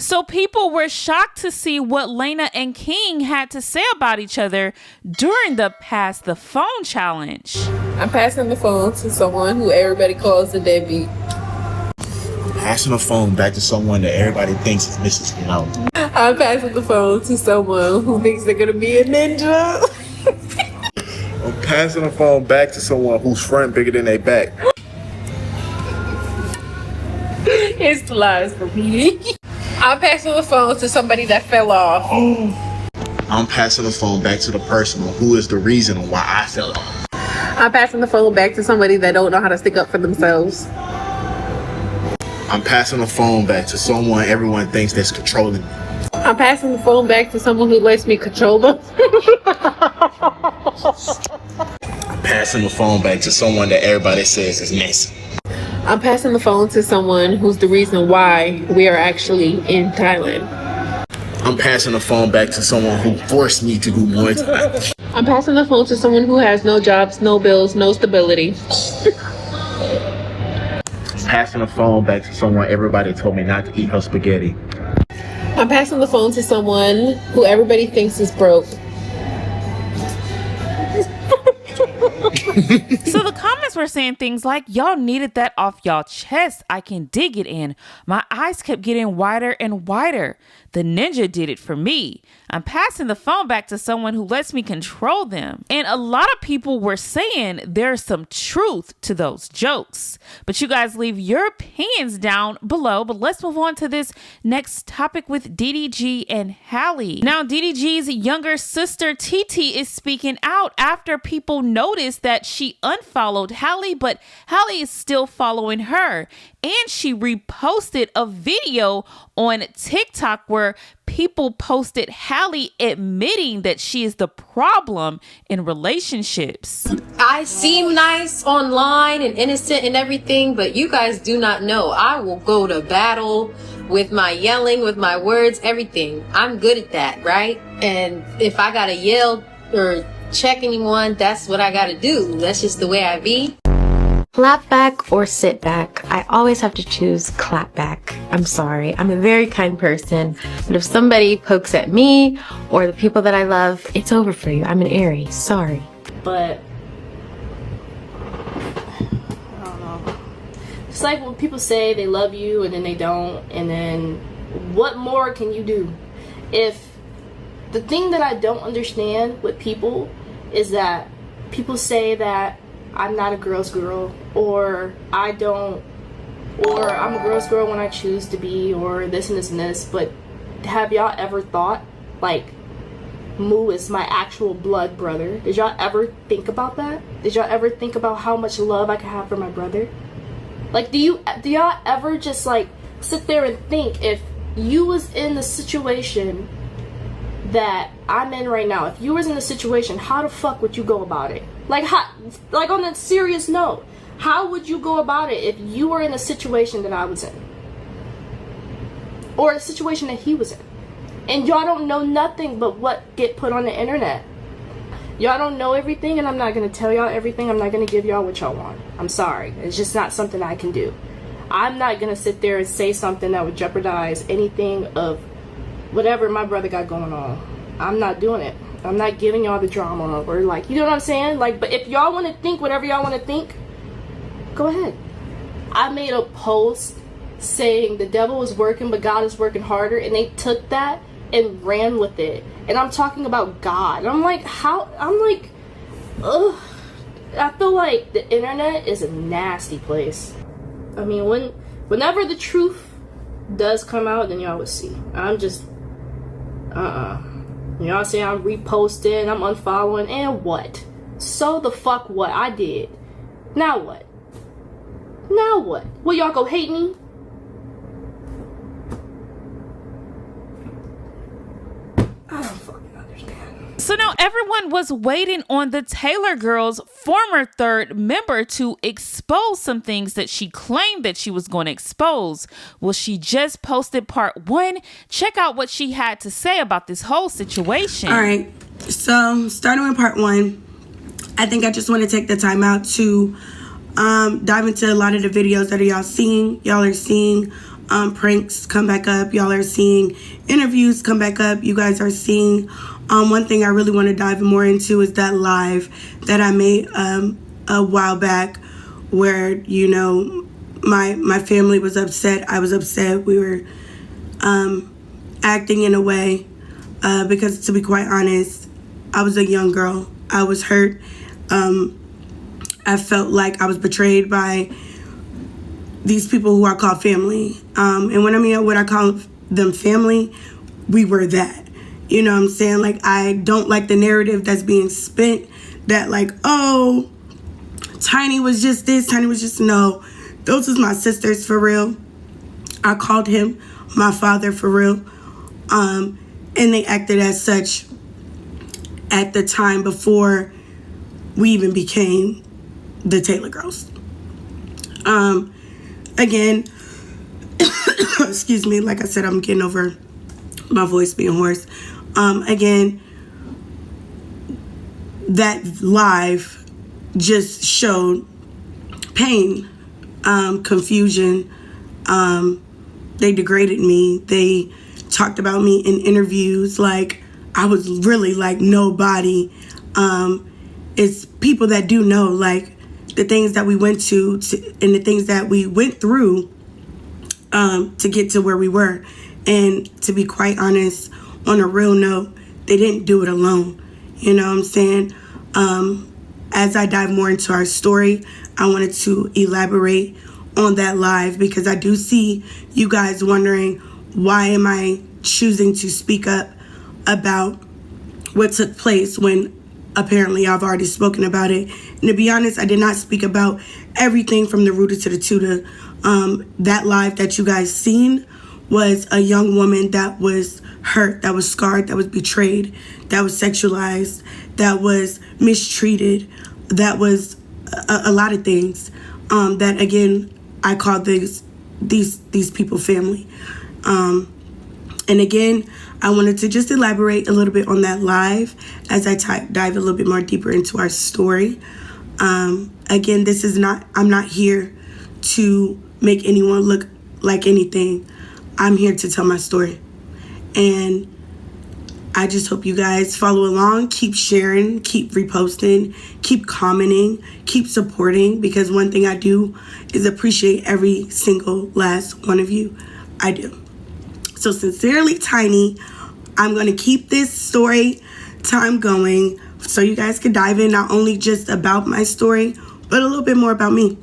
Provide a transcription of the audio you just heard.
So people were shocked to see what Laina and King had to say about each other during the Pass the Phone challenge. I'm passing the phone to someone who everybody calls a deadbeat. I'm passing the phone back to someone that everybody thinks is Mrs. Clown. I'm passing the phone to someone who thinks they're gonna be a ninja. I'm passing the phone back to someone whose front bigger than their back. It's the lies for me. I'm passing the phone to somebody that fell off. I'm passing the phone back to the person who is the reason why I fell off. I'm passing the phone back to somebody that don't know how to stick up for themselves. I'm passing the phone back to someone everyone thinks that's controlling me. I'm passing the phone back to someone who lets me control them. I'm passing the phone back to someone that everybody says is messy. I'm passing the phone to someone who's the reason why we are actually in Thailand. I'm passing the phone back to someone who forced me to do more time. I'm passing the phone to someone who has no jobs, no bills, no stability. I'm passing the phone back to someone everybody told me not to eat her spaghetti. I'm passing the phone to someone who everybody thinks is broke. So the comments were saying things like, y'all needed that off y'all chest. I can dig it in. My eyes kept getting wider and wider. The ninja did it for me. I'm passing the phone back to someone who lets me control them. And a lot of people were saying there's some truth to those jokes. But you guys leave your opinions down below. But let's move on to this next topic with DDG and Halle. Now, DDG's younger sister, TeeTee, is speaking out after people noticed that she unfollowed Halle, but Halle is still following her. And she reposted a video on TikTok where people posted Halle admitting that she is the problem in relationships. I seem nice online and innocent and everything, but you guys do not know. I will go to battle with my yelling, with my words, everything. I'm good at that, right? And if I gotta yell or check anyone, that's what I gotta do. That's just the way I be. Clap back or sit back. I always have to choose clap back. I'm sorry. I'm a very kind person. But if somebody pokes at me or the people that I love, it's over for you. I'm an Aries. Sorry. But I don't know. It's like when people say they love you and then they don't, and then what more can you do? If the thing that I don't understand with people is that people say that I'm not a girl's girl, or I'm a girl's girl when I choose to be, or this and this and this. But have y'all ever thought, like, Moo is my actual blood brother? Did y'all ever think about that? Did y'all ever think about how much love I could have for my brother? Like, do y'all ever just, like, sit there and think, if you was in the situation that I'm in right now, if you was in the situation, how the fuck would you go about it? Like, like on a serious note, how would you go about it if you were in a situation that I was in? Or a situation that he was in? And y'all don't know nothing but what get put on the internet. Y'all don't know everything, and I'm not going to tell y'all everything. I'm not going to give y'all what y'all want. I'm sorry. It's just not something I can do. I'm not going to sit there and say something that would jeopardize anything of whatever my brother got going on. I'm not doing it. I'm not giving y'all the drama, or, like, you know what I'm saying? Like, but if y'all want to think whatever y'all want to think, go ahead. I made a post saying the devil is working, but God is working harder, and they took that and ran with it. And I'm talking about God. And I'm like, how? I'm like, ugh. I feel like the internet is a nasty place. I mean, whenever the truth does come out, then y'all will see. I'm just, Y'all say I'm reposting, I'm unfollowing, and what? So the fuck what? I did. Now what? Now what? Will y'all go hate me? I don't fucking understand. So now everyone was waiting on the Taylor girl's former third member to expose some things that she claimed that she was going to expose. Well, she just posted part 1. Check out what she had to say about this whole situation. All right, so starting with part 1, I think I just want to take the time out to dive into a lot of the videos that y'all are seeing pranks come back up. Y'all are seeing interviews come back up. You guys are seeing one thing I really want to dive more into is that live that I made a while back where, you know, my family was upset. I was upset. We were acting in a way because, to be quite honest, I was a young girl. I was hurt. I felt like I was betrayed by these people who I call family. And when I call them family, we were that. You know what I'm saying? Like, I don't like the narrative that's being spent that, like, oh, Tiny was just this, Tiny was just, no. Those was my sisters for real. I called him my father for real. And they acted as such at the time before we even became the Taylor Girls. Again, excuse me, like I said, I'm getting over my voice being hoarse. Again, that live just showed pain, confusion. They degraded me. They talked about me in interviews like I was really like nobody. It's people that do know, like, the things that we went to and the things that we went through to get to where we were. And to be quite honest, on a real note, they didn't do it alone. You know what I'm saying? As I dive more into our story, I wanted to elaborate on that live because I do see you guys wondering, why am I choosing to speak up about what took place when apparently I've already spoken about it. And to be honest, I did not speak about everything from the rooter to the tutor. That live that you guys seen was a young woman that was hurt, that was scarred, that was betrayed, that was sexualized, that was mistreated, that was a lot of things. That again, I call these people family. And again, I wanted to just elaborate a little bit on that live as I dive a little bit more deeper into our story. Again, I'm not here to make anyone look like anything. I'm here to tell my story. And I just hope you guys follow along, keep sharing, keep reposting, keep commenting, keep supporting, because one thing I do is appreciate every single last one of you. I do. So sincerely, Tiny, I'm going to keep this story time going so you guys can dive in not only just about my story, but a little bit more about me.